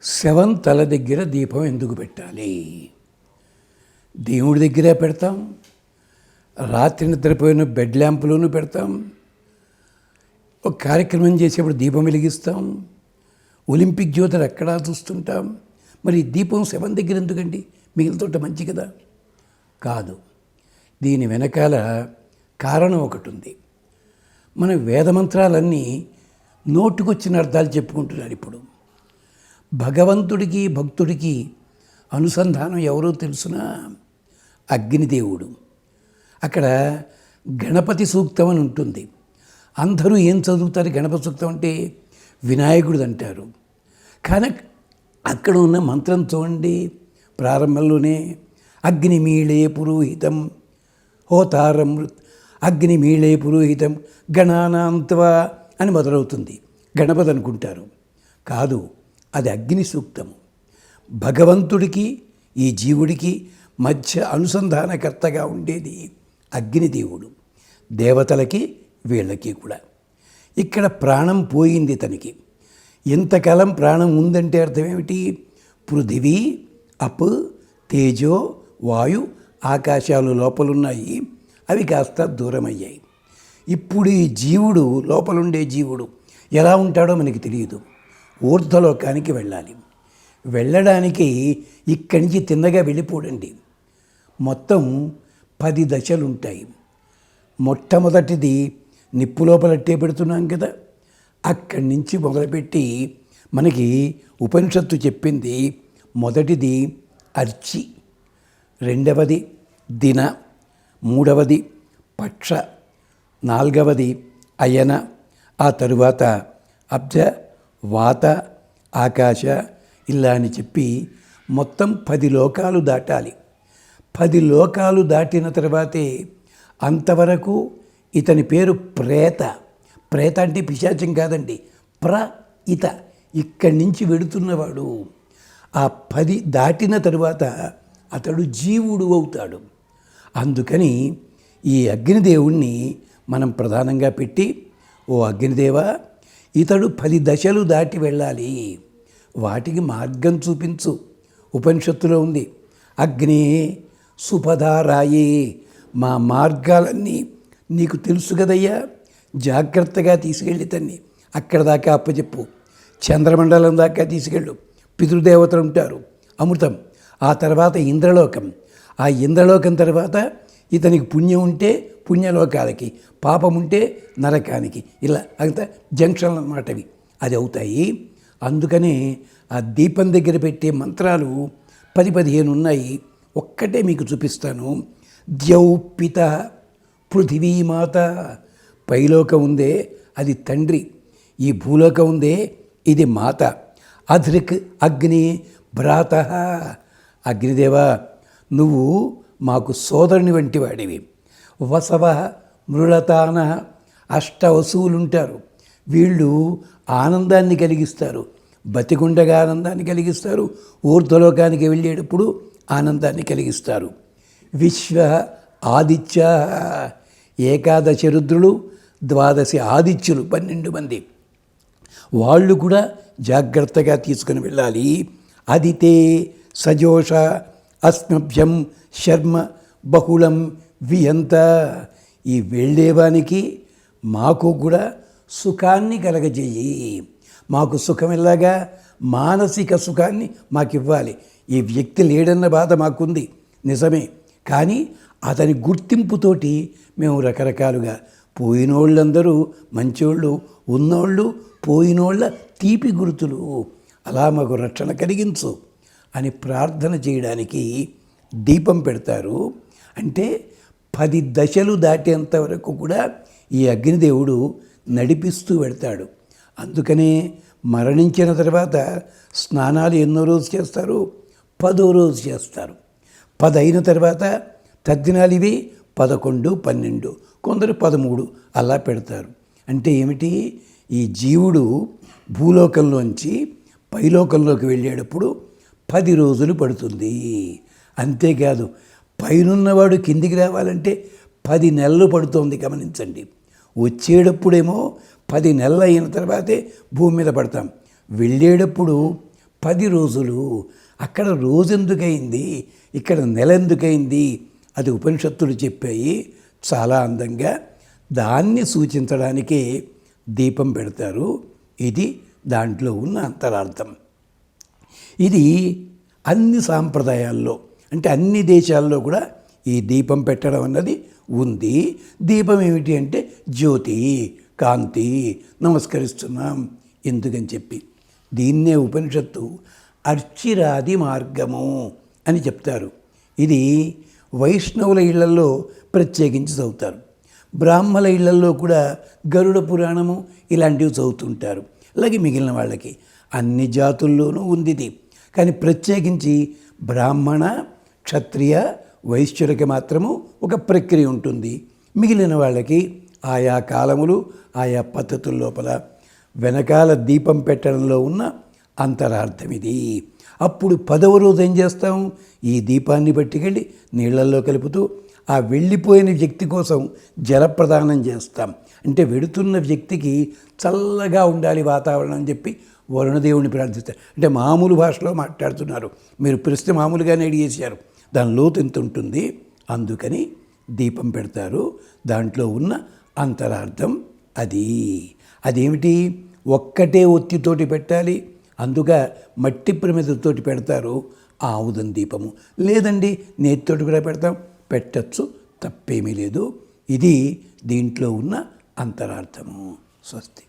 శవం తల దగ్గర దీపం ఎందుకు పెట్టాలి? దేవుడి దగ్గరే పెడతాం, రాత్రి నిద్రపోయిన బెడ్ ల్యాంపులోనూ పెడతాం, ఒక కార్యక్రమం చేసేప్పుడు దీపం వెలిగిస్తాం, ఒలింపిక్ జ్యోతులు ఎక్కడా చూస్తుంటాం. మరి దీపం శవం దగ్గర ఎందుకండి? మిగిలితోట మంచి కదా? కాదు. దీని వెనకాల కారణం ఒకటి ఉంది. మన వేదమంత్రాలన్నీ నోటుకొచ్చిన అర్థాలు చెప్పుకుంటున్నారు. ఇప్పుడు భగవంతుడికి భక్తుడికి అనుసంధానం ఎవరో తెలుసునా? అగ్నిదేవుడు. అక్కడ గణపతి సూక్తం అని ఉంటుంది. అందరూ ఏం చదువుతారు? గణపతి సూక్తం అంటే వినాయకుడు అంటారు. కానీ అక్కడ ఉన్న మంత్రం చూడండి, ప్రారంభంలోనే అగ్నిమీళే పురోహితం హోతారం అగ్నిమీళే పురోహితం గణానాంత్వా అని మొదలవుతుంది. గణపతి అనుకుంటారు. కాదు, అది అగ్ని సూక్తము. భగవంతుడికి ఈ జీవుడికి మధ్య అనుసంధానకర్తగా ఉండేది అగ్నిదేవుడు. దేవతలకి వీళ్ళకి కూడా. ఇక్కడ ప్రాణం పోయింది తనకి. ఎంతకాలం ప్రాణం ఉందంటే అర్థం ఏమిటి? పృథివీ, అప్, తేజో, వాయు, ఆకాశాలు లోపలున్నాయి. అవి కాస్త దూరమయ్యాయి. ఇప్పుడు ఈ జీవుడు, లోపలుండే జీవుడు ఎలా ఉంటాడో మనకి తెలియదు. ఊర్ధ్వలోకానికి వెళ్ళాలి. వెళ్ళడానికి ఇక్కడి నుంచి తిన్నగా వెళ్ళిపోడండి. మొత్తం 10 దశలుంటాయి. మొట్టమొదటిది నిప్పు లోపలట్టే పెడుతున్నాం కదా, అక్కడి నుంచి మొదలుపెట్టి మనకి ఉపనిషత్తు చెప్పింది. మొదటిది అర్చి, రెండవది దిన, మూడవది పక్ష, నాలుగవది అయన, ఆ తరువాత అబ్జ, వాత, ఆకాశ, ఇలా అని చెప్పి మొత్తం 10 లోకాలు దాటాలి. 10 లోకాలు దాటిన తర్వాతే అంతవరకు ఇతని పేరు ప్రేత. ప్రేత అంటే పిశాచం కాదండి, ఇత, ఇక్కడి నుంచి వెడుతున్నవాడు. ఆ 10 దాటిన తరువాత అతడు జీవుడు అవుతాడు. అందుకని ఈ అగ్నిదేవుణ్ణి మనం ప్రధానంగా పెట్టి, ఓ అగ్నిదేవ, ఇతడు 10 దశలు దాటి వెళ్ళాలి, వాటికి మార్గం చూపించు. ఉపనిషత్తులో ఉంది, అగ్నే సుపధారాయే, మా మార్గాలన్నీ నీకు తెలుసు కదయ్యా, జాగ్రత్తగా తీసుకెళ్ళి తన్ని అక్కడ దాకా అప్పచెప్పు. చంద్రమండలం దాకా తీసుకెళ్ళు. పితృదేవతలు ఉంటారు, అమృతం. ఆ తర్వాత ఇంద్రలోకం. ఆ ఇంద్రలోకం తర్వాత ఇతనికి పుణ్యం ఉంటే పుణ్యలోకాలకి, పాపం ఉంటే నరకానికి, ఇలా అంత జంక్షన్లు అన్నమాట. అది అవుతాయి. అందుకనే ఆ దీపం దగ్గర పెట్టే మంత్రాలు 10-15 ఉన్నాయి. ఒక్కటే మీకు చూపిస్తాను. ద్యౌపిత పృథివీమాత, పైలోకం ఉందే అది తండ్రి, ఈ భూలోకం ఉందే ఇది మాత. అధృక్ అగ్ని భ్రాత, అగ్నిదేవ నువ్వు మాకు సోదరుని వంటి వాడివి. వసవ మృళతాన, అష్టవసువులుంటారు. వీళ్ళు ఆనందాన్ని కలిగిస్తారు, బతికుండగా ఆనందాన్ని కలిగిస్తారు, ఊర్ధ్వలోకానికి వెళ్ళేటప్పుడు ఆనందాన్ని కలిగిస్తారు. విశ్వ ఆదిత్య, 11 రుద్రులు, 12 ఆదిత్యులు, 12 మంది. వాళ్ళు కూడా జాగ్రత్తగా తీసుకుని వెళ్ళాలి. అదితే సజోష అస్మభ్యం శర్మ బహుళం వియంత, ఈ వెళ్ళేవానికి మాకు కూడా సుఖాన్ని కలగజేయి. మాకు సుఖం ఎలాగా? మానసిక సుఖాన్ని మాకు ఇవ్వాలి. ఈ వ్యక్తి లేడన్న బాధ మాకుంది నిజమే, కానీ అతని గుర్తింపుతోటి మేము రకరకాలుగా, పోయినోళ్ళందరూ మంచోళ్ళు, ఉన్నోళ్ళు పోయినోళ్ళ తీపి గుర్తులు, అలా మాకు రక్షణ కలిగించు అని ప్రార్థన చేయడానికి దీపం పెడతారు. అంటే 10 దశలు దాటేంత వరకు కూడా ఈ అగ్నిదేవుడు నడిపిస్తూ పెడతాడు. అందుకనే మరణించిన తర్వాత స్నానాలు ఎన్నో రోజు చేస్తారు? 10వ రోజు చేస్తారు. 10 అయిన తర్వాత తద్దినాలు ఇవి 11, 12, కొందరు 13 అలా పెడతారు. అంటే ఏమిటి? ఈ జీవుడు భూలోకంలోంచి పైలోకంలోకి వెళ్ళేటప్పుడు 10 రోజులు పడుతుంది. అంతేకాదు, పైనున్నవాడు కిందికి రావాలంటే 10 నెలలు పడుతోంది. గమనించండి. వచ్చేటప్పుడేమో 10 నెలలు అయిన తర్వాతే భూమి మీద పడతాం. వెళ్ళేటప్పుడు 10 రోజులు. అక్కడ రోజెందుకైంది, ఇక్కడ నెల ఎందుకైంది, అది ఉపనిషత్తులు చెప్పాయి చాలా అందంగా. దాన్ని సూచించడానికే దీపం పెడతారు. ఇది దాంట్లో ఉన్న అంతరార్థం. ఇది అన్ని సాంప్రదాయాల్లో, అంటే అన్ని దేశాల్లో కూడా ఈ దీపం పెట్టడం అన్నది ఉంది. దీపం ఏమిటి అంటే జ్యోతి, కాంతి, నమస్కరిస్తున్నాం ఎందుకని చెప్పి. దీన్నే ఉపనిషత్తు అర్చిరాది మార్గము అని చెప్తారు. ఇది వైష్ణవుల ఇళ్లలో ప్రత్యేకించి చదువుతారు. బ్రాహ్మణ ఇళ్లలో కూడా గరుడ పురాణము ఇలాంటివి చదువుతుంటారు. అలాగే మిగిలిన వాళ్ళకి అన్ని జాతుల్లోనూ ఉంది ఇది. కానీ ప్రత్యేకించి బ్రాహ్మణ, క్షత్రియ, వైశ్యులకి మాత్రము ఒక ప్రక్రియ ఉంటుంది. మిగిలిన వాళ్ళకి ఆయా కాలములు, ఆయా పద్ధతుల లోపల వెనకాల దీపం పెట్టడంలో ఉన్న అంతరార్థం ఇది. అప్పుడు 10వ రోజు ఏం చేస్తాం, ఈ దీపాన్ని పట్టుకెళ్ళి నీళ్ళల్లో కలుపుతూ ఆ వెళ్ళిపోయిన వ్యక్తి కోసం జలప్రదానం చేస్తాం. అంటే వెడుతున్న వ్యక్తికి చల్లగా ఉండాలి వాతావరణం అని చెప్పి వరుణదేవుని ప్రార్థిస్తారు. అంటే మామూలు భాషలో మాట్లాడుతున్నారు, మీరు ప్రశ్న మామూలుగానే అడిగేశారు, దాని లోతు ఎంత ఉంటుంది. అందుకని దీపం పెడతారు. దాంట్లో ఉన్న అంతరార్థం అదేమిటి, ఒక్కటే ఒత్తితోటి పెట్టాలి. అందుగా మట్టి ప్రమిదతోటి పెడతారు ఆవుదం దీపము. లేదండి నేతితోటి కూడా పెడతాం, పెట్టచ్చు, తప్పేమీ లేదు. ఇది దీంట్లో ఉన్న అంతరార్థము. స్వస్తి.